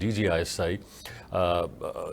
DGISI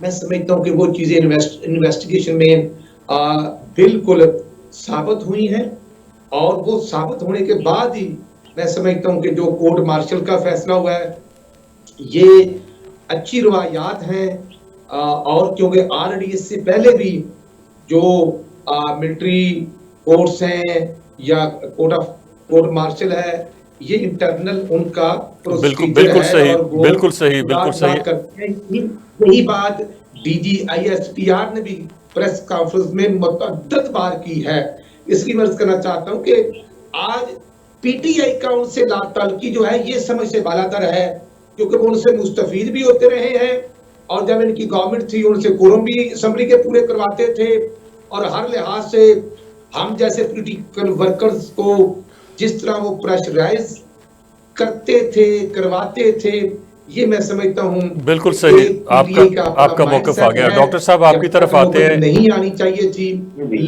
میں سمجھتا ہوں کہ وہ چیزیں انویسٹیگیشن میں بالکل ثابت ہوئی ہیں، اور وہ ثابت ہونے کے بعد ہی میں سمجھتا ہوں کہ جو کورٹ مارشل کا فیصلہ ہوا ہے یہ اچھی روایات ہیں، اور کیونکہ آلریڈی اس سے پہلے بھی جو ملٹری کورٹس ہیں یا کورٹ مارشل ہے، یہ انٹرنل ان کا پروسیجر بالکل ہے، صحیح، اور وہ بالکل صحیح، بالکل صحیح۔ بات کرتے ہیں۔ یہی بات D G I S P R نے بھی پریس کانفرنس میں متعدد بار کی ہے۔ اس لیے میں عرض کرنا چاہتا ہوں کہ آج پی ٹی آئی کا ان سے لا تعلقی جو ہے یہ سمجھ سے بالاتر ہے، کیونکہ وہ ان سے مستفید بھی ہوتے رہے ہیں، اور جب ان کی گورنمنٹ تھی ان سے کورم بھی اسمبلی کے پورے کرواتے تھے، اور ہر لحاظ سے ہم جیسے پولیٹیکل ورکرز کو جس طرح وہ پریشرائز کرتے تھے، کرواتے تھے، یہ میں سمجھتا ہوں بالکل کہ صحیح، ایک پی ٹی آئی کا آپ کا اپنا مائنڈ موقف آ سیٹ گیا۔ ہے، ڈاکٹر صاحب آپ کی طرف آتے ہیں۔ نہیں آنی چاہیے تھی،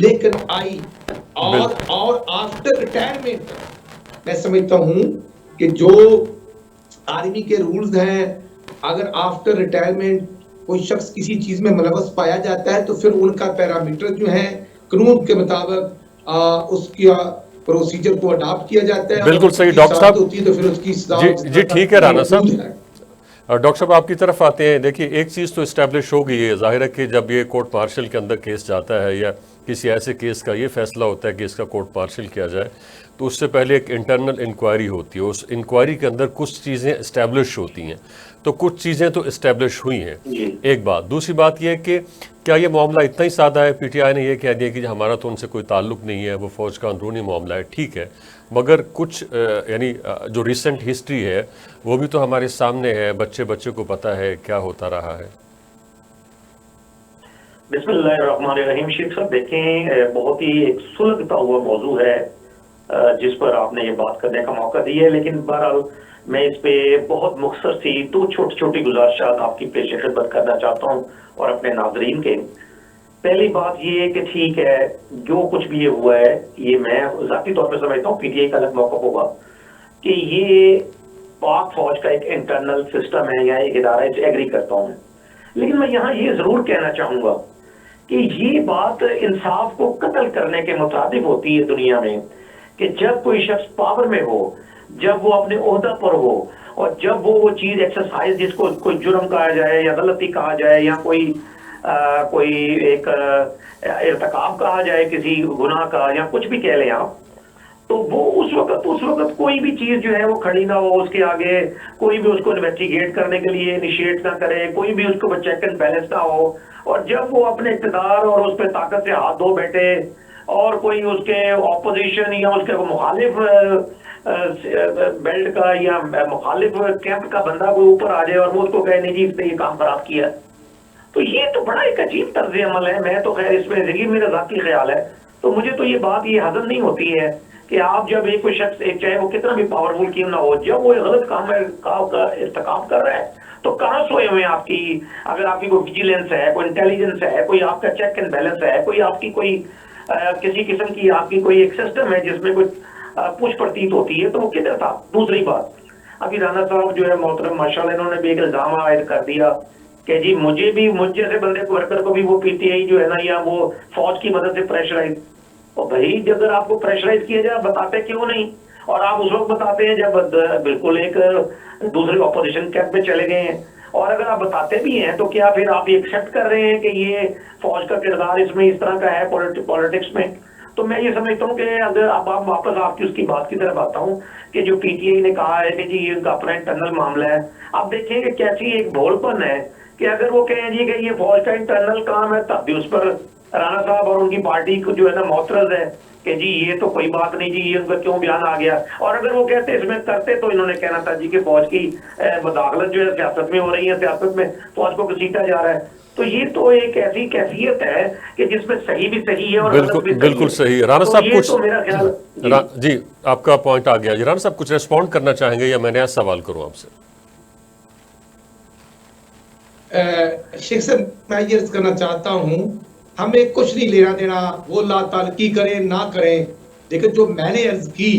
لیکن آئی، بال اور آفٹر ریٹائرمنٹ میں سمجھتا ہوں کہ جو آرمی کے رولز ہیں، اگر آفٹر ریٹائرمنٹ کوئی شخص کسی چیز میں ملوث پایا جاتا ہے تو پھر ان کا پیرامیٹر جو ہے قانون کے مطابق اس کی پروسیجر کو اڈاپٹ کیا جاتا ہے، اور بالکل اس صحیح کی ڈاکٹر سزا صاحب۔ ہوتی ہے تو پھر اس کی سزا جی ٹھیک ہے رانا صاحب، محدود ہے۔ ڈاکٹر صاحب آپ کی طرف آتے ہیں۔ دیکھیے ایک چیز تو اسٹیبلش ہو گئی ہے، ظاہر ہے کہ جب یہ کورٹ مارشل کے اندر کیس جاتا ہے یا کسی ایسے کیس کا یہ فیصلہ ہوتا ہے کہ اس کا کورٹ مارشل کیا جائے، تو اس سے پہلے ایک انٹرنل انکوائری ہوتی ہے، اس انکوائری کے اندر کچھ چیزیں اسٹیبلش ہوتی ہیں، تو کچھ چیزیں تو اسٹیبلش ہوئی ہیں، ایک بات۔ دوسری بات یہ ہے کہ کیا یہ معاملہ اتنا ہی سادہ ہے؟ پی ٹی آئی نے یہ کہہ دیا کہ ہمارا تو ان سے کوئی تعلق نہیں ہے، وہ فوج کا اندرونی معاملہ ہے، ٹھیک ہے، مگر کچھ یعنی جو ریسنٹ ہسٹری ہے وہ بھی تو ہمارے سامنے ہے، بچے کو پتہ ہے کیا ہوتا رہا ہے۔ بسم اللہ الرحمن الرحیم۔ شیخ صاحب دیکھیں، بہت ہی ایک سلگتا ہوا موضوع ہے جس پر آپ نے یہ بات کرنے کا موقع دیا ہے، لیکن بہرحال میں اس پہ بہت مختصر سی دو چھوٹی چھوٹی گزارشات آپ کی پیش خدمت کرنا چاہتا ہوں اور اپنے ناظرین کے۔ پہلی بات یہ ہے کہ ٹھیک ہے جو کچھ بھی یہ ہوا ہے، یہ میں ذاتی طور پہ سمجھتا ہوں پی ٹی آئی کا الگ موقف ہوگا کہ یہ پاک فوج کا ایک انٹرنل سسٹم ہے یا ایک ادارہ ہے، اسے ایگری کرتا ہوں میں، لیکن میں یہاں یہ ضرور کہنا چاہوں گا کہ یہ بات انصاف کو قتل کرنے کے مترادف ہوتی ہے دنیا میں، کہ جب کوئی شخص پاور میں ہو، جب وہ اپنے عہدہ پر ہو، اور جب وہ چیز ایکسرسائز جس کو کوئی جرم کہا جائے یا غلطی کہا جائے یا کوئی ایک ارتکاب کہا جائے کسی گناہ کا یا کچھ بھی کہہ لیں آپ، تو وہ اس وقت کوئی بھی چیز جو ہے وہ کھڑی نہ ہو اس کے آگے، کوئی بھی اس کو انویسٹیگیٹ کرنے کے لیے انیشیٹ نہ کرے، کوئی بھی اس کو چیک اینڈ بیلنس نہ ہو، اور جب وہ اپنے اقتدار اور اس پہ طاقت سے ہاتھ دھو بیٹھے اور کوئی اس کے اپوزیشن یا اس کے مخالف بیلٹ کا یا مخالف کیمپ کا بندہ کوئی اوپر آ جائے اور وہ اس کو کہے نہیں جی اس نے یہ کام خراب کیا، تو یہ تو بڑا ایک عجیب طرز عمل ہے۔ میں تو خیر اس میں ذکر میرا ذاتی خیال ہے، تو مجھے تو یہ بات یہ ہضم نہیں ہوتی ہے کہ آپ جب ایک کوئی شخص چاہے وہ کتنا بھی پاورفل کیوں نہ ہو، جب وہ غلط کام کا ارتکاب کر رہا ہے تو کہاں سوئے ہوئے آپ کی، اگر آپ کی کوئی ویجیلنس ہے، کوئی انٹیلیجنس ہے، کوئی آپ کا چیک اینڈ بیلنس ہے، کوئی آپ کی کوئی کسی قسم کی آپ کی کوئی ایک سسٹم ہے جس میں کوئی پوچھ پرتیت ہوتی ہے، تو وہ کدھر تھا؟ دوسری بات، ابھی رانا صاحب جو ہے محترم ماشاءاللہ انہوں نے بھی ایک الزام عائد کر دیا کہ جی مجھ جیسے بندے کو ورکر کو بھی وہ پی ٹی آئی جو ہے نا یا وہ فوج کی مدد سے پریشرائز، اور بھائی اگر آپ کو پریشرائز کیا جائے بتاتے کیوں نہیں؟ اور آپ اس وقت بتاتے ہیں جب بالکل ایک دوسرے اپوزیشن کیمپ میں چلے گئے ہیں، اور اگر آپ بتاتے بھی ہیں تو کیا پھر آپ یہ ایکسپٹ کر رہے ہیں کہ یہ فوج کا کردار اس میں اس طرح کا ہے پولیٹکس میں؟ تو میں یہ سمجھتا ہوں کہ اگر اب آپ واپس آپ کی اس کی بات کی طرف آتا ہوں کہ جو پی ٹی آئی نے کہا ہے کہ جی یہ ان کا اپنا انٹرنل معاملہ ہے، آپ دیکھیں کہ کیسی ایک بھول پن ہے کہ اگر وہ کہیں جی کہ یہ فوج کا انٹرنل کام ہے تب بھی اس پر رانا صاحب اور ان کی پارٹی کو جو ہے نا معترض ہے کہ جی یہ تو کوئی بات نہیں، جی یہ ان کا کیوں بیان آ گیا، اور اگر وہ کہتے اس میں کرتے تو انہوں نے کہنا تھا جی کہ فوج کی مداخلت جو ہے سیاست میں ہو رہی ہے، سیاست میں فوج کو گھسیٹا جا رہا ہے، تو یہ تو ایک ایسی کیفیت ہے کہ جس میں صحیح بھی صحیح ہے اور غلط بھی بالکل صحیح۔ رانا تو صاحب یہ کچھ تو میرا خیال جی آپ کا پوائنٹ آ گیا جی۔ رانا صاحب کچھ ریسپونڈ کرنا چاہیں گے یا میں نیا سوال کروں آپ سے؟ شیخ صاحب میں یہ عرض کرنا چاہتا ہوں ہمیں کچھ نہیں لینا دینا وہ لا تعلقی کریں نہ کریں، لیکن جو میں نے عرض کی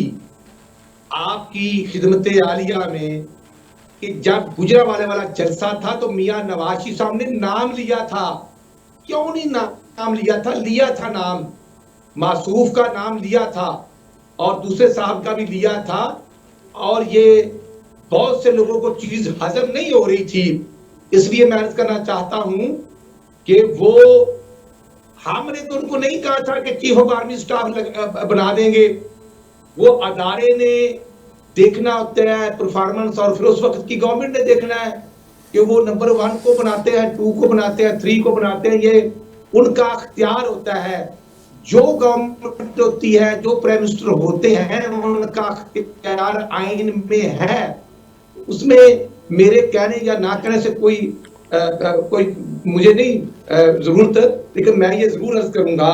آپ کی خدمت عالیہ میں کہ جب گجرانوالے والا جلسہ تھا تو میاں نواز شریف صاحب نے نام لیا تھا. کیوں نہیں نام لیا تھا نام معصوف کا نام لیا تھا اور دوسرے صاحب کا بھی لیا تھا, اور یہ بہت سے لوگوں کو چیز ہضم نہیں ہو رہی تھی. اس لیے میں عرض کرنا چاہتا ہوں کہ وہ ہم نے تو ان کو نہیں کہا تھا کہ چیف آف آرمی اسٹاف بنا دیں گے, وہ ادارے نے دیکھنا ہوتا ہے پرفارمنس, اور پھر اس وقت کی گورنمنٹ نے دیکھنا ہے کہ وہ نمبر 1 کو بناتے ہیں, 2 کو بناتے ہیں, 3 کو بناتے ہیں. یہ ان کا اختیار ہوتا ہے. جو گورنمنٹ ہوتی ہے, جو پرائم منسٹر ہوتے ہیں, ان کا اختیار آئین میں ہے. اس میں میرے کہنے یا نہ کہنے سے کوئی مجھے نہیں ضرورت, لیکن میں یہ ضرور عرض کروں گا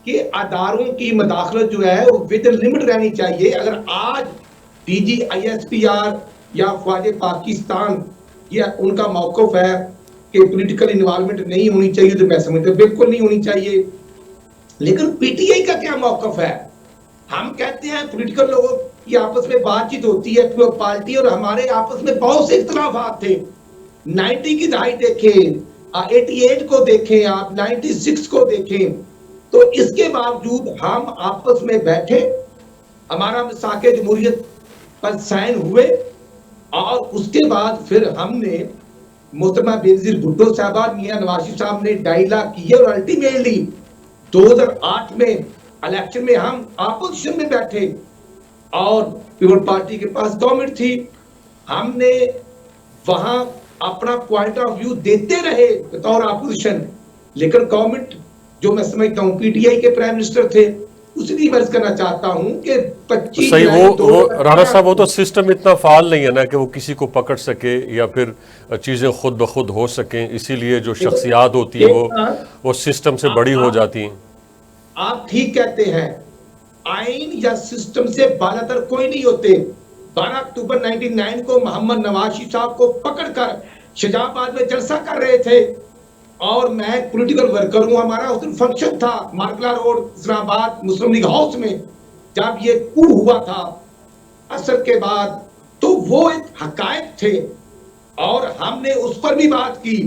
کہ اداروں کی مداخلت جو ہے وہ ود لمٹ رہنی چاہیے. اگر آج ڈی جی ISPR یا فوج پاکستان یہ ان کا موقف ہے کہ پولیٹیکل انوالومنٹ نہیں ہونی چاہیے, تو میں سمجھتا ہوں بالکل نہیں ہونی چاہیے. لیکن PTI کا کیا موقف ہے؟ ہم کہتے ہیں پولیٹیکل لوگوں کی آپس میں بات چیت ہوتی ہے پارٹی, اور ہمارے آپس میں بہت سے اختلافات تھے. 90 کی دہائی دیکھیں, 88 کو دیکھیں, آپ 96 کو دیکھیں, تو اس کے باوجود ہم آپس میں بیٹھے, ہمارا میثاق جمہوریت پر سائن ہوئے, اور اس کے بعد پھر ہم نے محترمہ بینظیر بھٹو صاحبہ, میاں نواز شریف صاحب نے ڈائیلاگ کیے, اور الٹیمیٹلی 2008 میں الیکشن میں ہم اپوزیشن میں بیٹھے اور پیپل پارٹی کے پاس گورنمنٹ تھی. ہم نے وہاں اپنا پوائنٹ آف ویو دیتے رہے بطور اپوزیشن, لیکن گورنمنٹ جو میں سمجھتا ہوں PTI کے پرائم منسٹر تھے, اس لیے میں عرض کرنا چاہتا ہوں کہ 25 صحیح, وہ رانا صاحب وہ تو کو سسٹم اتنا فعال نہیں ہے نا کہ وہ کسی کو پکڑ سکے یا پھر چیزیں خود بخود ہو سکیں, اسی لیے جو شخصیات ہوتی ہیں وہ سسٹم سے بڑی ہو جاتی ہیں. آپ ٹھیک کہتے ہیں, آئین یا سسٹم سے بالاتر کوئی نہیں ہوتے. 12 اکتوبر 99 کو محمد نواز شریف صاحب کو پکڑ کر شجاع آباد میں جلسہ کر رہے تھے, اور میں ایک پولیٹیکل ورکر ہوں. ہمارا اس دن فنکشن تھا مارکلا روڈ اسلام آباد مسلم لیگ ہاؤس میں, جب یہ کو ہوا تھا عصر کے بعد, تو وہ ایک حقائق تھے اور ہم نے اس پر بھی بات کی.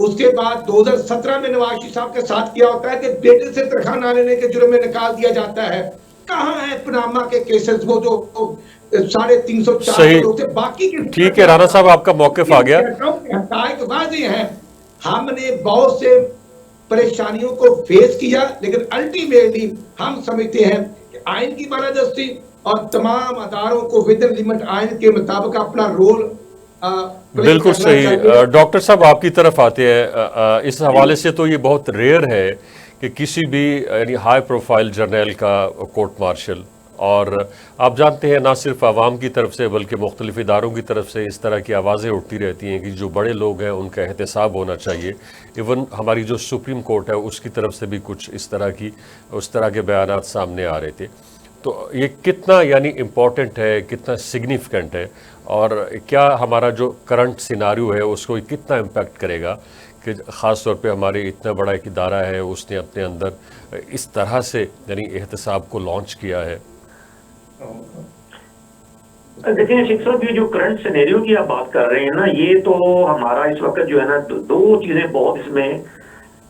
اس کے بعد 2017 میں نواز شریف صاحب کے ساتھ کیا ہوتا ہے کہ بیٹے سے تنخواہ نہ لینے کے جرم میں نکال دیا جاتا ہے. کہاں ہے پناما کے کیسز, وہ جو 350 لوگ تھے, باقی کے ٹھیک ہے رانا صاحب, آپ کا موقف آ گیا. حقائق واضح ہیں. ہم نے بہت سے پریشانیوں کو فیس کیا, لیکن الٹیمیٹلی ہم سمجھتے ہیں کہ آئین کی بالادستی اور تمام اداروں کو ودن لمٹ آئین کے مطابق اپنا رول بالکل صحیح. ڈاکٹر صاحب آپ کی طرف آتے ہیں. اس حوالے سے تو یہ بہت ریئر ہے کہ کسی بھی یعنی ہائی پروفائل جرنیل کا کورٹ مارشل, اور آپ جانتے ہیں نہ صرف عوام کی طرف سے بلکہ مختلف اداروں کی طرف سے اس طرح کی آوازیں اٹھتی رہتی ہیں کہ جو بڑے لوگ ہیں ان کا احتساب ہونا چاہیے. ایون ہماری جو سپریم کورٹ ہے اس کی طرف سے بھی کچھ اس طرح کے بیانات سامنے آ رہے تھے. تو یہ کتنا یعنی امپورٹنٹ ہے, کتنا سگنیفیکنٹ ہے, اور کیا ہمارا جو کرنٹ سیناریو ہے اس کو کتنا امپیکٹ کرے گا کہ خاص طور پہ ہمارے اتنا بڑا ایک ادارہ ہے, اس نے اپنے اندر اس طرح سے یعنی احتساب کو لانچ کیا ہے. دیکھیں شیخ صاحب, یہ جو کرنٹ سینیریو کی آپ بات کر رہے ہیں نا, یہ تو ہمارا اس وقت جو ہے نا دو چیزیں بہت اس میں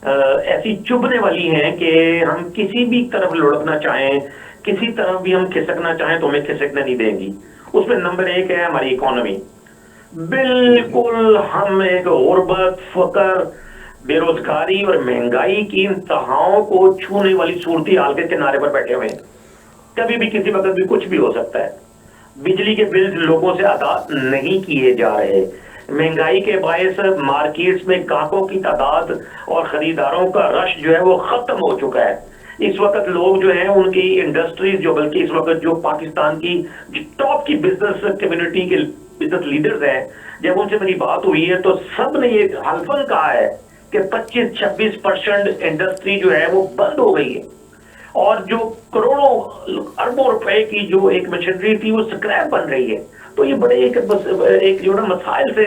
ایسی چبھنے والی ہیں کہ ہم کسی بھی طرف لڑکنا چاہیں, کسی طرف بھی ہم کھسکنا چاہیں تو ہمیں کھسکنے نہیں دیں گی. اس میں نمبر 1 ہے ہماری اکانومی. بالکل ہم ایک غربت, فقر, بے روزگاری اور مہنگائی کی انتہاؤں کو چھونے والی صورتحال کے کنارے پر بیٹھے ہوئے ہیں. کبھی بھی کسی وقت بھی کچھ بھی ہو سکتا ہے. بجلی کے بل لوگوں سے ادا نہیں کیے جا رہے. مہنگائی کے باعث مارکیٹس میں گاہکوں کی تعداد اور خریداروں کا رش جو ہے وہ ختم ہو چکا ہے. اس وقت لوگ جو ہیں ان کی انڈسٹریز جو بلکہ اس وقت جو پاکستان کی ٹاپ کی بزنس کمیونٹی کے بزنس لیڈرز ہیں, جب ان سے میری بات ہوئی ہے تو سب نے یہ حلفاً کہا ہے کہ 25-26% انڈسٹری جو ہے وہ بند ہو گئی ہے, اور جو کروڑوں اربوں روپے کی جو ایک مشینری تھی وہ سکریپ بن رہی ہے. تو یہ بڑے ایک جو نا مسائل سے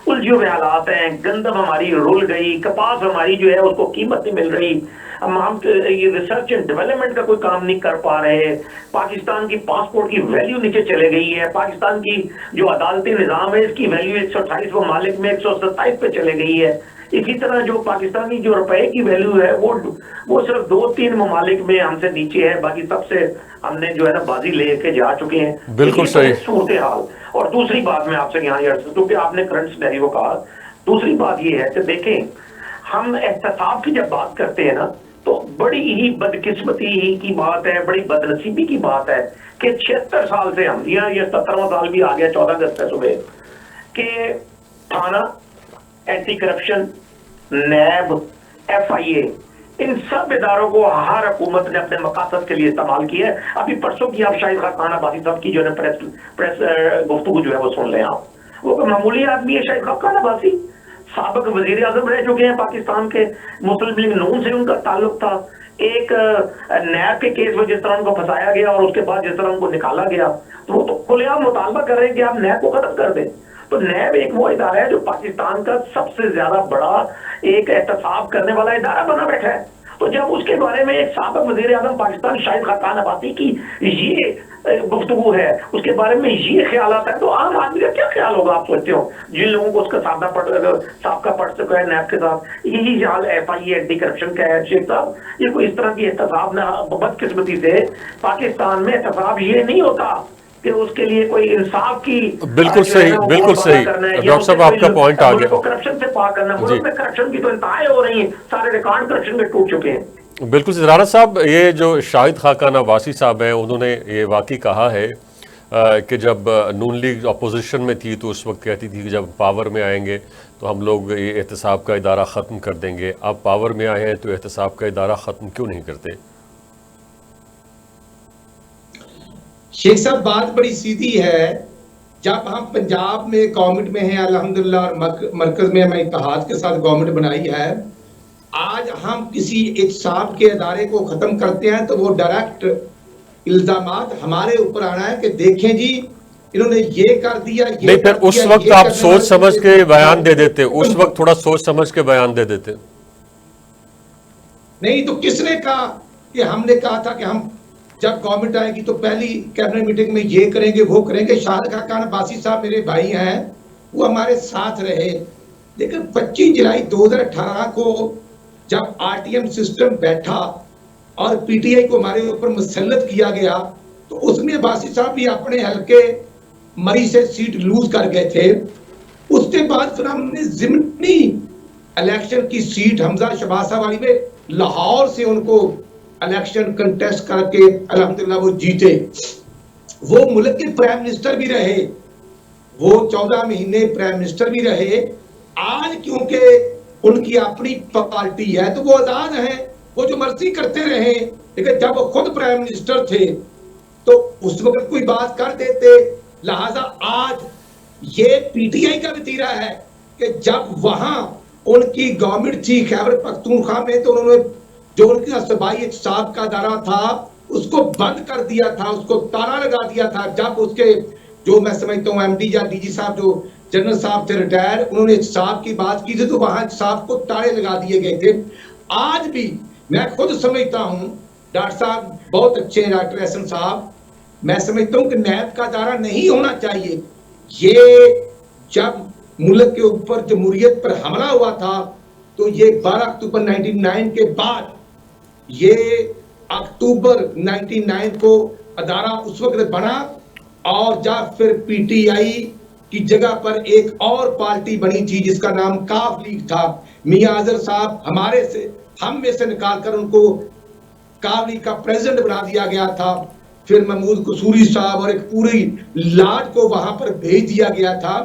الجھے ہوئے حالات ہیں. گندم ہماری رول گئی, کپاس ہماری جو ہے اس کو قیمت نہیں مل رہی, ہم یہ ریسرچ اینڈ ڈیولپمنٹ کا کوئی کام نہیں کر پا رہے, پاکستان کی پاسپورٹ کی ویلیو نیچے چلے گئی ہے, پاکستان کی جو عدالتی نظام ہے اس کی ویلیو 128 ممالک میں 127 پہ چلے گئی ہے. اسی طرح جو پاکستانی جو روپے کی ویلیو ہے وہ صرف 2-3 ممالک میں ہم سے نیچے ہے, باقی سب سے ہم نے جو ہے نا بازی لے کے جا چکے ہیں. بالکل صحیح صورتحال. اور دوسری بات میں آپ سے یہاں کیونکہ آپ نے کرنٹ سینیریو کہا, دوسری بات یہ ہے کہ دیکھیں ہم احتساب کی جب بات کرتے ہیں نا تو بڑی ہی بدقسمتی کی بات ہے, بڑی بدنصیبی کی بات ہے کہ 76 سال سے ہم یہ 17واں سال بھی آ گیا 14 اگست سے صبح کہ تھانہ, اینٹی کرپشن, نیب, FIA, ان سب اداروں کو ہر حکومت نے اپنے مقاصد کے لیے استعمال کیا ہے. ابھی پرسوں کی آپ شاہد خاقان عباسی صاحب کی جو ہے پریس گفتگو جو ہے وہ سن لیں آپ. وہ کوئی معمولی آدمی ہے شاہد خاقان عباسی, سابق وزیر اعظم رہ چکے ہیں پاکستان کے, مسلم لیگ نون سے ان کا تعلق تھا. ایک نیب کے کیس میں جس طرح ان کو پھنسایا گیا اور اس کے بعد جس طرح ان کو نکالا گیا, تو وہ تو کھلے عام مطالبہ کر رہے ہیں کہ آپ نیب کو ختم کر دیں. تو نیب ایک وہ ادارہ ہے جو پاکستان کا سب سے زیادہ بڑا ایک احتساب کرنے والا ادارہ بنا بیٹھا ہے. تو جب اس کے بارے میں ایک سابق وزیر اعظم پاکستان شاہد خاقان عباسی کی یہ گفتگو ہے, اس کے بارے میں یہ خیالات ہیں, تو عام آدمی کا کیا خیال ہوگا آپ سوچتے ہو, جن لوگوں کو اس کا سابقہ پڑھ چکا ہے نیب کے ساتھ. یہی حال FIA اینٹی کرپشن کا ہے. شیخ صاحب, یہ کوئی اس طرح کی احتساب نہ, بدقسمتی سے پاکستان میں احتساب یہ نہیں ہوتا کہ اس کے لیے کوئی انصاف کی بالکل صحیح, بالکل صحیح. ڈاکٹر صاحب آپ کا پوائنٹ آ گیا. کرپشن سے پاک کرنا, ملک میں کرپشن کی تو انتہائیں ہو رہی ہیں, سارے ریکارڈ کرپشن کے ٹوٹ چکے ہیں. بالکل. رانا صاحب, یہ جو شاہد خاقان عباسی صاحب ہیں انہوں نے یہ واقعی کہا ہے کہ جب نون لیگ اپوزیشن میں تھی تو اس وقت کہتی تھی کہ جب پاور میں آئیں گے تو ہم لوگ یہ احتساب کا ادارہ ختم کر دیں گے. اب پاور میں آئے ہیں تو احتساب کا ادارہ ختم کیوں نہیں کرتے؟ شیخ صاحب بات بڑی سیدھی ہے. جب ہم پنجاب میں گورنمنٹ میں ہیں الحمدللہ, اور مرکز میں ہمیں اتحاد کے ساتھ گورنمنٹ بنائی ہے, آج ہم کسی احتساب کے ادارے کو ختم کرتے ہیں تو وہ ڈائریکٹ الزامات ہمارے اوپر آنا ہے کہ دیکھیں جی انہوں نے یہ کر دیا. نہیں, پھر اس وقت آپ سوچ سمجھ کے بیان دے دیتے, اس وقت تھوڑا سوچ سمجھ کے بیان دے دیتے. نہیں تو کس نے کہا کہ ہم نے کہا تھا کہ ہم جب گورنمنٹ آئے گی تو پہلی کیبنٹ میٹنگ میں یہ کریں گے وہ کریں گے. شاہد خاقان عباسی صاحب میرے بھائی ہیں, وہ ہمارے ساتھ رہے, لیکن 25 جولائی 2018 کو جب RTM سسٹم بیٹھا اور PTI کو ہمارے اوپر مسلط کیا گیا تو اس میں عباسی صاحب بھی اپنے حلقے مری سے سیٹ لوز کر گئے تھے. اس کے بعد پھر ہم نے ضمنی الیکشن کی سیٹ حمزہ شہباز والی میں لاہور سے ان کو الیکشن کنٹیسٹ کر کے الحمدللہ وہ جیتے. وہ ملک کے پرائم منسٹر بھی رہے, وہ 14 مہینے پرائم منسٹر بھی رہے. آج کیونکہ ان کی اپنی پارٹی ہے تو وہ آزاد ہیں, وہ جو مرضی کرتے رہے, لیکن جب وہ خود پرائم منسٹر تھے تو اس وقت کوئی بات کر دیتے. لہٰذا آج یہ PTI کا وتیرہ ہے کہ جب وہاں ان کی گورنمنٹ تھی خیبر پختونخوا میں تو انہوں نے جو ان کا صوبائی احتساب کا ادارہ تھا اس کو بند کر دیا تھا, اس کو تالا لگا دیا تھا. جب اس کے جو میں سمجھتا ہوں MD یا DG صاحب جو جنرل صاحب تھے ریٹائر, انہوں نے احتساب کی بات کی تھی تو وہاں احتساب کو تالے لگا دیے گئے تھے. آج بھی میں خود سمجھتا ہوں, ڈاکٹر صاحب بہت اچھے ہیں ڈاکٹر احسن صاحب, میں سمجھتا ہوں کہ نیب کا ادارہ نہیں ہونا چاہیے. یہ جب ملک کے اوپر جمہوریت پر حملہ ہوا تھا تو یہ 12 اکتوبر 99 کے بعد یہ اکتوبر 99 کو ادارہ اس وقت بنا, اور جب پھر PTI کی جگہ پر ایک اور پارٹی بنی تھی جس کا نام کاف لیگ تھا. میاں اظہر صاحب ہمارے سے ہم میں سے نکال کر ان کو کاف لیگ کا پریزیڈنٹ بنا دیا گیا تھا. پھر محمود قصوری صاحب اور ایک پوری لاٹ کو وہاں پر بھیج دیا گیا تھا.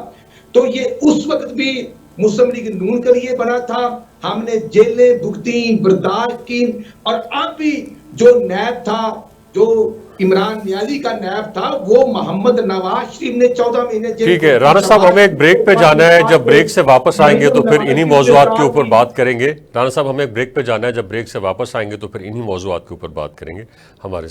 تو یہ اس وقت بھی مسلم لیگ نون کے لیے بنا تھا, ہم نے جیلیں بھگتی, برداشت کی, اور اب بھی جو نیب تھا, جو عمران نیازی کا نیب تھا, وہ محمد نواز شریف نے 14 مہینے جیل. ٹھیک ہے رانا صاحب, ہمیں ایک بریک پہ جانا ہے, جب بریک سے واپس آئیں گے تو پھر انہی موضوعات کے اوپر بات کریں گے. رانا صاحب ہمیں ایک بریک پہ جانا ہے, جب بریک سے واپس آئیں گے تو پھر انہی موضوعات کے اوپر بات کریں گے. ہمارے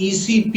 ECP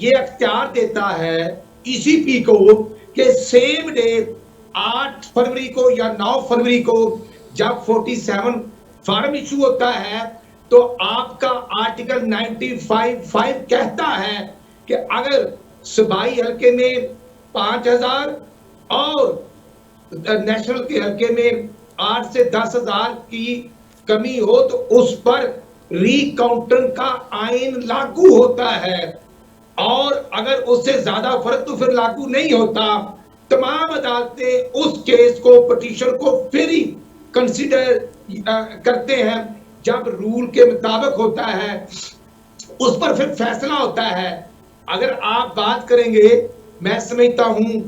یہ اختیار دیتا ہے اسی پی کو کہ سیم ڈے 8 فروری کو یا 9 فروری کو جب 47 فارم ایشو ہوتا ہے تو آپ کا آرٹیکل 95(5) کہتا ہے کہ اگر صوبائی حلقے میں 5000 اور نیشنل کے حلقے میں 8 سے 10,000 کی کمی ہو تو اس پر ری کاؤنٹنگ کا آئین لاگو ہوتا ہے، اور اگر اس سے زیادہ فرق تو پھر لاگو نہیں ہوتا۔ تمام عدالتیں اس کیس کو پٹیشن کو پھر ہی کنسیڈر کرتے ہیں، جب رول کے مطابق ہوتا ہے اس پر پھر فیصلہ ہوتا ہے۔ اگر آپ بات کریں گے، میں سمجھتا ہوں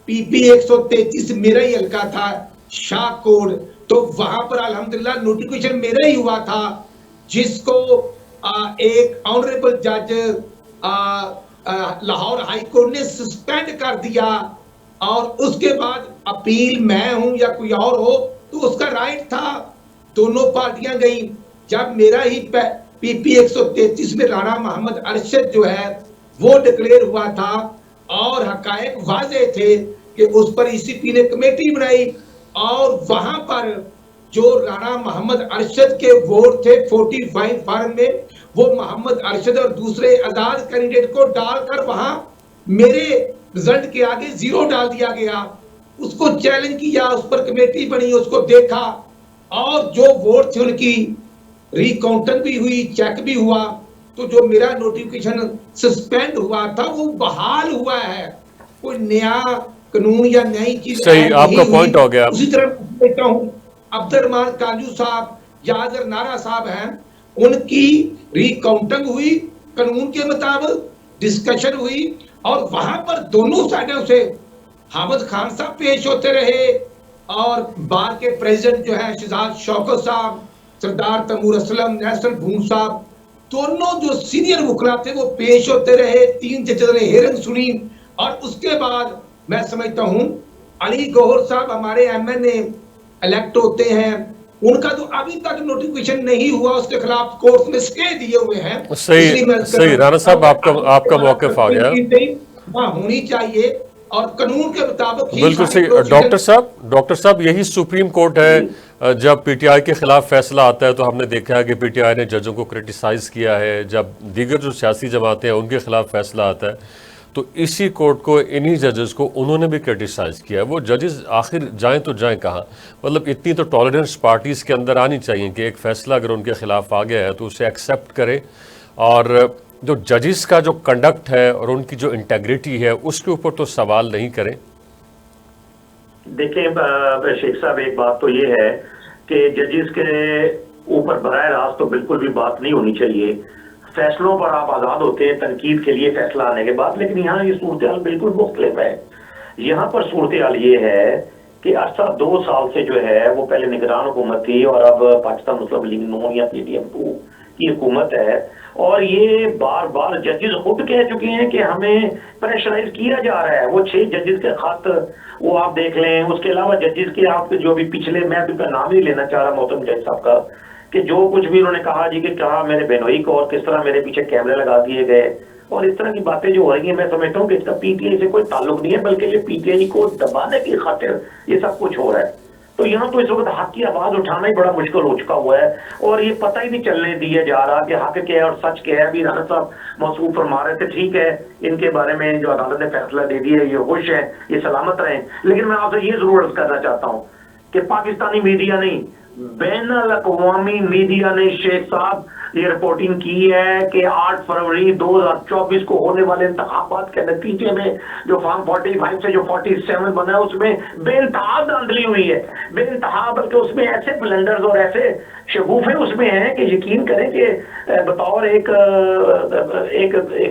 پی پی 133 میرا ہی حلقہ تھا، شاہ کوٹ، تو وہاں پر الحمدللہ نوٹیفیکیشن میرا ہی ہوا تھا، جس کو ایک آنریبل جج لاہور ہائی کورٹ نے سسپینڈ کر دیا، اور اس کے بعد اپیل میں ہوں یا کوئی اور ہو تو اس کا رائٹ تھا، دونوں پارٹیاں گئیں۔ جب میرا ہی پی پی 133 میں رانا محمد ارشد جو ہے وہ ڈکلیئر ہوا تھا، اور حقائق واضح تھے کہ اس پر ای سی پی نے کمیٹی بنائی، اور وہاں پر جو رانا محمد ارشد کے ووٹ تھے 45 فارم میں، وہ محمد ارشد اور دوسرے آزاد کینڈیڈیٹ کو ڈال کر وہاں میرے رزلٹ کے آگے 0 ڈال دیا گیا۔ اس کو چیلنج کیا، اس پر کمیٹی بنی، اس کو دیکھا، اور جو ووٹ تھے ان کی ری کاؤنٹنگ بھی ہوئی، چیک بھی ہوا، تو جو میرا نوٹیفیکیشن سسپینڈ ہوا تھا وہ بحال ہوا ہے۔ کوئی نیا قانون یا نئی چیز صحیح، آپ کا پوائنٹ ہو گیا۔ اسی طرح دیکھتا ہوں عبد الرحمان کانجو صاحب، یاسر نارا صاحب ہیں، ان کی ری کاؤنٹنگ ہوئی قانون کے مطابق، ڈسکشن ہوئی، اور وہاں پر دونوں سائڈوں سے حامد خان صاحب پیش ہوتے رہے، اور بار کے پریزیڈنٹ جو ہے شہزاد شوکت صاحب، سردار تیمور اسلم، نیشنل بھون صاحب، دونوں جو سینئر وکلا تھے وہ پیش ہوتے رہے، 3 ججوں نے ہیئرنگ سنی، اور اس کے بعد میں سمجھتا ہوں علی گوہر صاحب ہمارے ایم این اے الیکٹ ہوتے ہیں، ان کا تو ابھی تک نوٹیفیکیشن نہیں ہوا، اس کے خلاف کورٹ میں سٹے دیے ہوئے ہیں۔ صحیح رانا صاحب، آپ کا موقف آ گیا، وہاں ہونی چاہیے، اور قانون کے مطابق بالکل صحیح۔ ڈاکٹر صاحب یہی سپریم کورٹ ہے، جب پی ٹی آئی کے خلاف فیصلہ آتا ہے تو ہم نے دیکھا ہے کہ پی ٹی آئی نے ججوں کو کرٹیسائز کیا ہے، جب دیگر جو سیاسی جماعتیں ہیں ان کے خلاف فیصلہ آتا ہے تو اسی کورٹ کو، انہی ججز کو انہوں نے بھی کرٹیسائز کیا ہے۔ وہ ججز آخر جائیں تو جائیں کہاں؟ مطلب اتنی تو ٹالرنس پارٹیز کے اندر آنی چاہیے کہ ایک فیصلہ اگر ان کے خلاف آ گیا ہے تو اسے ایکسیپٹ کرے، اور جو ججز کا جو کنڈکٹ ہے اور ان کی جو انٹیگریٹی ہے اس کے اوپر تو سوال نہیں کریں۔ دیکھیں شیخ صاحب، ایک بات تو یہ ہے کہ ججز کے اوپر براہ راست تو بالکل بھی بات نہیں ہونی چاہیے، فیصلوں پر آپ آزاد ہوتے ہیں تنقید کے لیے فیصلہ آنے کے بعد، لیکن یہاں یہ صورتحال بالکل مختلف ہے۔ یہاں پر صورتحال یہ ہے کہ عرصہ 2 سال سے جو ہے وہ پہلے نگران حکومت تھی، اور اب پاکستان مسلم لیگ نون یا پی ٹی ایم 2 کی حکومت ہے، اور یہ بار بار ججز خود کہہ چکے ہیں کہ ہمیں پریشرائز کیا جا رہا ہے۔ وہ 6 ججز کے خط وہ آپ دیکھ لیں، اس کے علاوہ ججز کے آپ جو بھی پچھلے، میں ان کا نام نہیں لینا چاہ رہا محترم جج صاحب کا، کہ جو کچھ بھی انہوں نے کہا جی کہ کہا میرے بہنوئی کو، اور کس طرح میرے پیچھے کیمرے لگا دیے گئے، اور اس طرح کی باتیں جو ہو رہی ہیں، میں سمجھتا ہوں کہ اس کا پی ٹی آئی سے کوئی تعلق نہیں ہے، بلکہ یہ پی ٹی آئی کو دبانے کی خاطر یہ سب کچھ ہو رہا ہے۔ تو یہاں تو اس وقت حق کی آواز اٹھانا ہی بڑا مشکل ہو چکا ہوا ہے، اور یہ پتہ ہی نہیں چلنے دیا جا رہا کہ حق کیا ہے اور سچ کیا ہے۔ ابھی رانا صاحب موصوف فرما رہے تھے، ٹھیک ہے ان کے بارے میں جو عدالت نے فیصلہ دے دیا ہے، یہ خوش ہیں، یہ سلامت رہیں، لیکن میں آپ سے یہ ضرور عرض کرنا چاہتا ہوں کہ پاکستانی میڈیا نہیں، بین الاقوامی میڈیا نے شیخ صاحب یہ رپورٹنگ کی ہے کہ 8 فروری 2024 کو ہونے والے انتخابات کے نتیجے میں جو فارم 45 سے جو 47 بنا ہے، اس میں بے انتہا دھاندلی ہوئی ہے، بے انتہا، بلکہ اس میں ایسے بلنڈرز اور ایسے شگوفے اس میں ہیں کہ یقین کریں کہ بطور ایک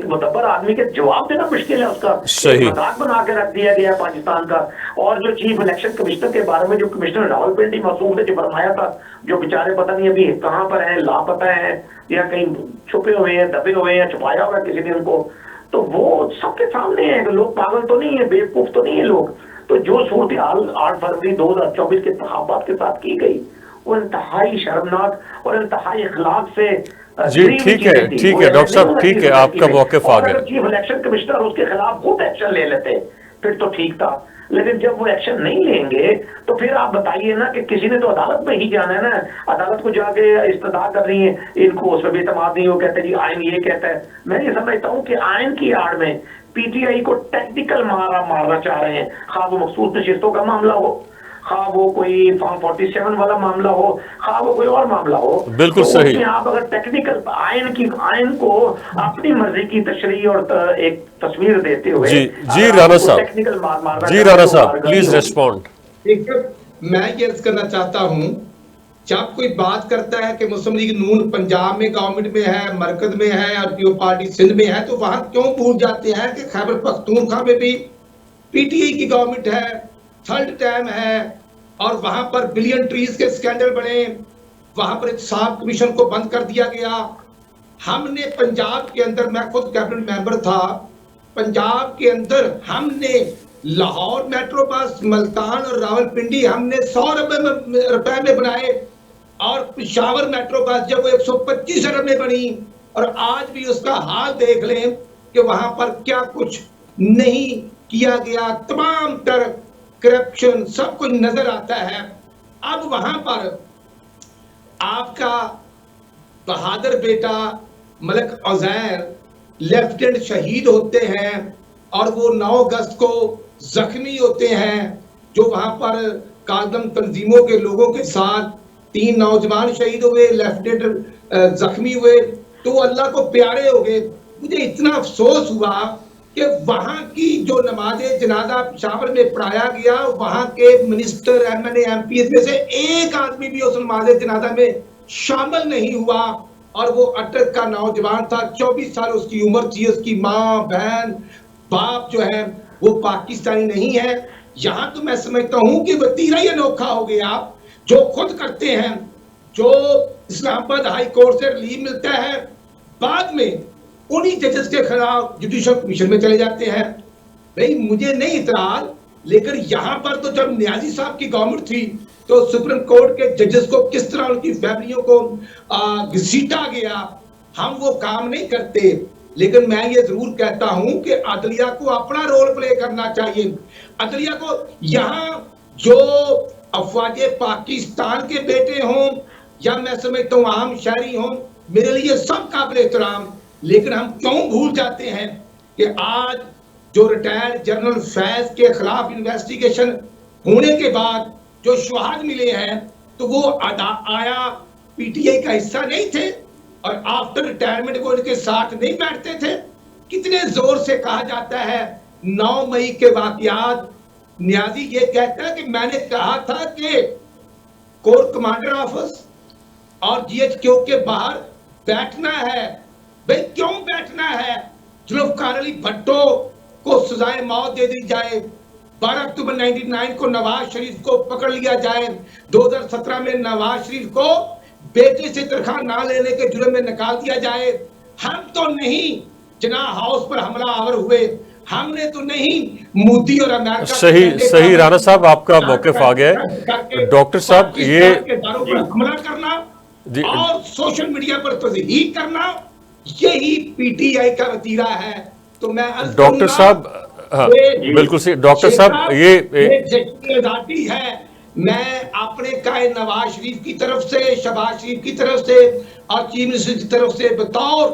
مدبر آدمی کے جواب دینا مشکل ہے۔ اس کا مذاق بنا کے رکھ دیا گیا پاکستان کا۔ اور جو چیف الیکشن کمشنر کے بارے میں جو کمشنر راولپنڈی موصوف نے جو فرمایا تھا، جو بیچارے پتہ نہیں ابھی کہاں پر ہیں، لاپتہ ہیں یا کہیں چھپے ہوئے ہیں، دبے ہوئے ہیں، چھپایا ہوا کسی نے ان کو، تو وہ سب کے سامنے ہے کہ لوگ پاگل تو نہیں ہیں، بیوقوف تو نہیں ہیں لوگ۔ تو جو صورتحال 8 فروری 2024 کے انتخابات کے ساتھ کی گئی، وہ انتہائی شرمناک اور انتہائی اخلاق سے جی ٹھیک ہے ڈاکٹر صاحب ٹھیک ہے آپ کا موقف آ گیا. چیف الیکشن کمشنر اس کے خلاف خود ایکشن لے لیتے پھر تو ٹھیک تھا, لیکن جب وہ ایکشن نہیں لیں گے تو پھر آپ بتائیے نا کہ کسی نے تو عدالت میں ہی جانا ہے نا, عدالت کو جا کے استدعا کر رہی ہیں, ان کو اس میں بھی اعتماد نہیں ہو, کہتے جی آئین یہ کہتا ہے. میں یہ سمجھتا ہوں کہ آئین کی آڑ میں پی ٹی آئی کو ٹیکنیکل مارنا چاہ رہے ہیں, خواہ وہ مخصوص نشستوں کا معاملہ ہو, خواہ وہ کوئی فارم 47 والا معاملہ ہو, خواہ وہ کوئی اور معاملہ ہو. بالکل تو صحیح. اس میں آپ اگر ٹیکنیکل آئین کو اپنی مرضی کی تشریح اور ایک تصویر دیتے ہوئے جی رانا صاحب, ٹیکنیکل مارنا, جی رانا صاحب پلیز ریسپونڈ. میں یہ عرض کرنا چاہتا ہوں, جب کوئی بات کرتا ہے کہ مسلم لیگ نون پنجاب میں گورنمنٹ میں ہے, مرکز میں ہے اور پیو پارٹی سندھ میں ہے, تو وہاں کیوں بھول جاتے ہیں کہ خیبر پختونخوا میں بھی پی ٹی آئی کی گورنمنٹ ہے, تھرڈ ٹائم ہے, اور وہاں پر بلین ٹریز کے سکینڈل بڑے, وہاں پر احتساب کمیشن کو بند کر دیا گیا. ہم نے پنجاب کے اندر, میں خود کیبنٹ ممبر تھا, پنجاب کے اندر ہم نے لاہور میٹرو بس, ملتان اور راول پنڈی ہم نے 100 روپے میں بنائے, اور پشاور میٹرو بس جب وہ 125 ارب میں بنی, اور آج بھی اس کا حال دیکھ لیں کہ وہاں پر کیا کچھ نہیں کیا گیا, تمام تر کرپشن سب کچھ نظر آتا ہے. اب وہاں پر آپ کا بہادر بیٹا ملک عزیر لیفٹیننٹ شہید ہوتے ہیں, اور وہ 9 اگست کو زخمی ہوتے ہیں, جو وہاں پر کالدم تنظیموں کے لوگوں کے ساتھ 3 نوجوان شہید ہوئے, لیفٹیننٹ زخمی ہوئے, تو اللہ کو پیارے ہو گئے. مجھے اتنا افسوس ہوا کہ وہاں کی جو نماز جنازہ پشاور میں پڑھایا گیا, وہاں کے منسٹر, ایم این اے, ایم پی میں سے ایک آدمی بھی اس نماز جنازہ میں شامل نہیں ہوا, اور وہ اٹک کا نوجوان تھا, 24 سال اس کی عمر تھی, اس کی ماں بہن باپ جو ہے وہ پاکستانی نہیں ہے. یہاں تو میں سمجھتا ہوں کہ وتیرہ ہی انوکھا ہو گیا, جو خود کرتے ہیں, جو اسلام آباد ہائی کورٹ سے ریلیف ملتا ہے, بعد میں انہی ججز کے خلاف جوڈیشل کمیشن میں چلے جاتے ہیں. بھئی مجھے نہیں اعتراض, لیکن یہاں پر تو جب نیازی صاحب کی گورنمنٹ تھی تو سپریم کورٹ کے ججز کو کس طرح ان کی فیملیوں کو گھسیٹا گیا, ہم وہ کام نہیں کرتے. لیکن میں یہ ضرور کہتا ہوں کہ عدلیہ کو اپنا رول پلے کرنا چاہیے. عدلیہ کو یہاں جو افواج پاکستان کے بیٹے ہوں یا میں سمجھتا ہوں عام شہری ہوں, میرے لیے سب قابل احترام, لیکن ہم کیوں بھول جاتے ہیں کہ آج جو ریٹائرڈ جنرل فیض کے خلاف انویسٹیگیشن ہونے کے بعد جو شواہد ملے ہیں, تو وہ آیا پی ٹی آئی کا حصہ نہیں تھے, اور آفٹر ریٹائرمنٹ وہ ان کے ساتھ نہیں بیٹھتے تھے. کتنے زور سے کہا جاتا ہے 9 مئی کے واقعات, نیازی یہ کہتا ہے کہ میں نے کہا تھا کہ کور کمانڈر آفس اور جی ایچ کیو کے باہر بیٹھنا ہے. بھئی کیوں بیٹھنا ہے؟ ذوالفقار علی بھٹو کو سزائے موت دے دی جائے, 12 اکتوبر 1999 کو نواز شریف کو پکڑ لیا جائے, 2017 میں نواز شریف کو بیٹے سے تنخواہ نہ لینے کے جرم میں نکال دیا جائے. ہم تو نہیں جناح ہاؤس پر حملہ آور ہوئے, ہم نے تو نہیں مودی اور امریکہ صحیح رانا صاحب آپ کا موقف آ گیا ہے. ڈاکٹر صاحب یہ حملہ کرنا اور سوشل میڈیا پر تضحیق کرنا, یہی پی ٹی آئی کا وتیرہ ہے. تو میں ڈاکٹر صاحب بالکل صحیح, ڈاکٹر صاحب یہ آزادی ہے. میں اپنے قائد نواز شریف کی طرف سے, شہباز شریف کی طرف سے اور چیف منسٹر کی طرف سے بطور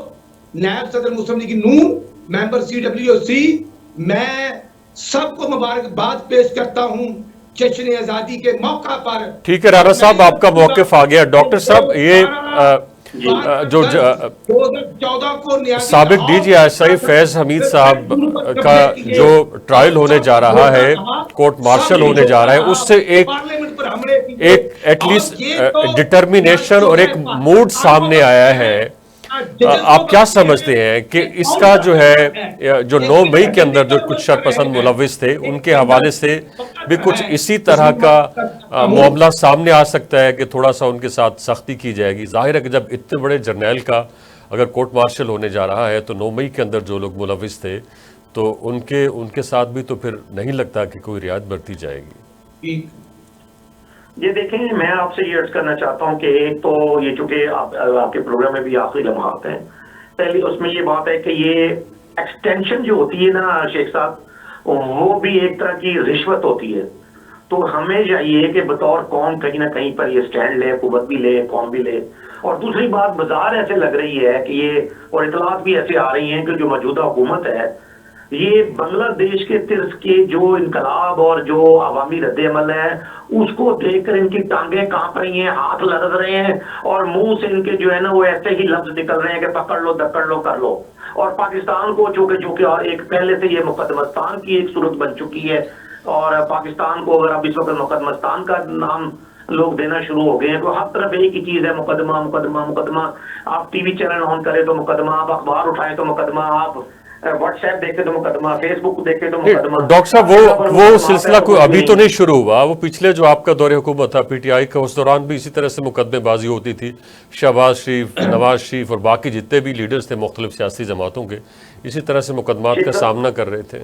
نائب صدر مسلم لیگ نون ممبر CWC میں سب کو مبارکباد پیش کرتا ہوں جشن آزادی کے موقع پر. ٹھیک ہے رانا صاحب آپ کا موقف آ گیا. ڈاکٹر صاحب یہ جو سابق ڈی جی ایس آئی فیض حمید صاحب کا جو ٹرائل ہونے جا رہا ہے, کورٹ مارشل ہونے جا رہا ہے, اس سے ایک ایٹ لیسٹ ڈٹرمینیشن اور ایک موڈ سامنے آیا ہے. آپ کیا سمجھتے ہیں کہ اس کا جو ہے جو 9 مئی کے اندر جو کچھ شرپسند ملوث تھے ان کے حوالے سے بھی کچھ اسی طرح کا معاملہ سامنے آ سکتا ہے کہ تھوڑا سا ان کے ساتھ سختی کی جائے گی؟ ظاہر ہے کہ جب اتنے بڑے جرنیل کا اگر کورٹ مارشل ہونے جا رہا ہے تو 9 مئی کے اندر جو لوگ ملوث تھے تو ان کے ساتھ بھی تو پھر نہیں لگتا کہ کوئی رعایت برتی جائے گی. یہ دیکھیں میں آپ سے یہ عرض کرنا چاہتا ہوں کہ ایک تو یہ چونکہ آپ کے پروگرام میں بھی آخری لمحات ہیں، پہلی اس میں یہ بات ہے کہ یہ ایکسٹینشن جو ہوتی ہے نا شیخ صاحب، وہ بھی ایک طرح کی رشوت ہوتی ہے. تو ہمیں چاہیے کہ بطور قوم کہیں نہ کہیں پر یہ سٹینڈ لے، قوت بھی لے، قوم بھی لے. اور دوسری بات بازار ایسے لگ رہی ہے کہ یہ، اور اطلاعات بھی ایسے آ رہی ہیں کہ جو موجودہ حکومت ہے یہ بنگلہ دیش کے طرز کے جو انقلاب اور جو عوامی رد عمل ہے اس کو دیکھ کر ان کی ٹانگیں کانپ رہی ہیں، ہاتھ لرز رہے ہیں، اور منہ سے ان کے جو ہے نا وہ ایسے ہی لفظ نکل رہے ہیں کہ پکڑ لو، دکڑ لو، کر لو. اور پاکستان کو جو کہ اور ایک پہلے سے یہ مقدمستان کی ایک صورت بن چکی ہے، اور پاکستان کو اگر اب اس وقت مقدمستان کا نام لوگ دینا شروع ہو گئے ہیں تو ہر طرف ایک ہی چیز ہے، مقدمہ مقدمہ مقدمہ. آپ ٹی وی چینل آن کریں تو مقدمہ، آپ اخبار اٹھائیں تو مقدمہ، آپ واٹس ایپ دیکھیں تو مقدمہ، فیس بک دیکھیں تو مقدمہ. ڈاکٹر صاحب وہ سلسلہ کوئی ابھی تو نہیں شروع ہوا، وہ پچھلے جو آپ کا دور حکومت تھا پی ٹی آئی کا اس دوران بھی اسی طرح سے مقدمے بازی ہوتی تھی. شہباز شریف، نواز شریف اور باقی جتنے بھی لیڈرز تھے مختلف سیاسی جماعتوں کے اسی طرح سے مقدمات کا سامنا کر رہے تھے.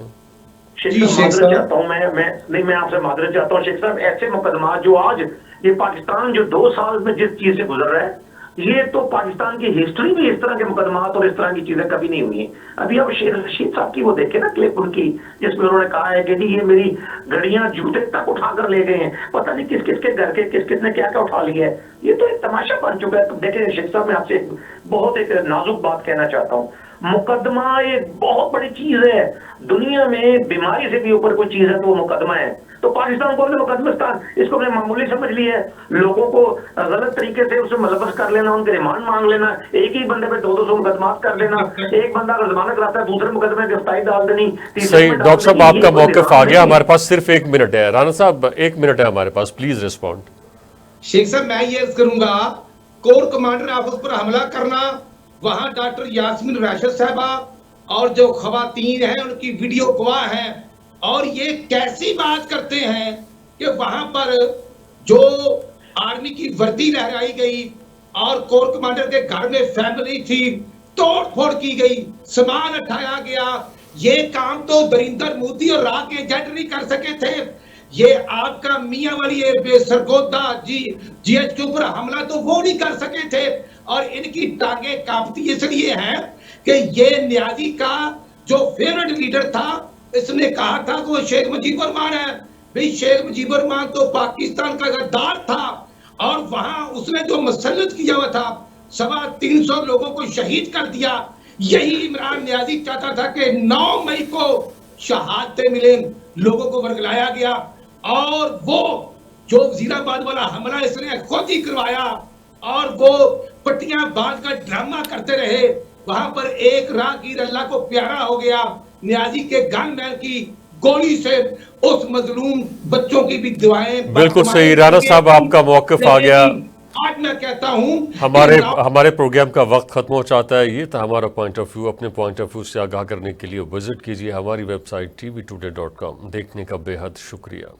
معذرت چاہتا ہوں میں آپ سے معذرت چاہتا ہوں شیخ صاحب. ایسے مقدمات جو آج یہ پاکستان جو 2 سال میں جس چیز سے گزر رہا ہے، یہ تو پاکستان کی ہسٹری میں اس طرح کے مقدمات اور اس طرح کی چیزیں کبھی نہیں ہوئی ہیں. ابھی آپ شیر رشید صاحب کی وہ دیکھیں نا کلپ ان کی، جس میں انہوں نے کہا ہے کہ جی یہ میری گھڑیاں جوتے تک اٹھا کر لے گئے ہیں، پتہ نہیں کس کس کے گھر کے کس نے کیا کیا اٹھا لیا ہے. یہ تو ایک تماشا بن چکا ہے. دیکھیں شیخ صاحب میں آپ سے بہت ایک نازک بات کہنا چاہتا ہوں. مقدمہ ایک بہت بڑی چیز ہے، دنیا میں بیماری سے بھی اوپر کوئی چیز ہے تو وہ مقدمہ ہے. تو پاکستان کو مقدمستان اس کو معمولی سمجھ لی ہے، لوگوں کو غلط طریقے سے اسے ملوث کر لینا، ان کے ریمانڈ مانگ لینا، ایک ہی بندے پہ 200 مقدمات کر لینا، ایک بندہ اگر ضمانت رہتا ہے دوسرے مقدمے میں گرفتاری ڈال دینی. صحیح ڈاکٹر صاحب آپ کا موقف آ گیا، ہمارے پاس صرف 1 منٹ ہے. رانا صاحب 1 منٹ ہے ہمارے پاس، پلیز ریسپونڈ. شیخ صاحب میں یہ عرض کروں گا، کور کمانڈر آفس پر حملہ کرنا، وہاں ڈاکٹر یاسمین راشد صاحبہ اور جو خواتین ہیں ان کی ویڈیو گواہ ہیں، اور یہ کیسی بات کرتے ہیں کہ وہاں پر جو آرمی کی وردی لہرائی گئی اور کور کمانڈر کے گھر میں فیملی تھی، توڑ پھوڑ کی گئی، سامان اٹھایا گیا. یہ کام تو دریندر مودی اور راہ کے ایجنٹ نہیں کر سکے تھے. یہ آپ کا میاں والی air base Sargodha G H Q پر حملہ تو وہ نہیں کر سکے تھے. اور ان کی ٹانگیں کانپتی اس لیے ہیں کہ یہ نیازی کا جو فیورٹ لیڈر تھا، اس نے کہا تھا کہ وہ شیخ مجیب الرحمان ہے. بھئی شیخ مجیب الرحمان تو پاکستان کا غدار تھا، اور وہاں اس نے جو مسلط کیا ہوا تھا 350 لوگوں کو شہید کر دیا. یہی عمران نیازی چاہتا تھا کہ 9 مئی کو شہادتیں ملیں، لوگوں کو ورگلایا گیا، اور وہ جو وزیر آباد والا حملہ اس نے خود ہی کروایا، اور وہ پٹیاں باندھ کر ڈرامہ کرتے رہے. وہاں پر ایک راہگیر اللہ کو پیارا ہو گیا، نیازی کے گن مین کی گولی سے اس مظلوم بچوں کی بھی دعائیں. بالکل صحیح رانا صاحب آپ کا موقف آ گیا. آج میں کہتا ہوں ہمارے پروگرام کا وقت ختم ہو چاہتا ہے. یہ تھا ہمارا پوائنٹ آف ویو. اپنے پوائنٹ آف ویو سے آگاہ کرنے کے لیے وزٹ کیجیے ہماری ویب سائٹ tvtoday.com. دیکھنے کا بے حد شکریہ.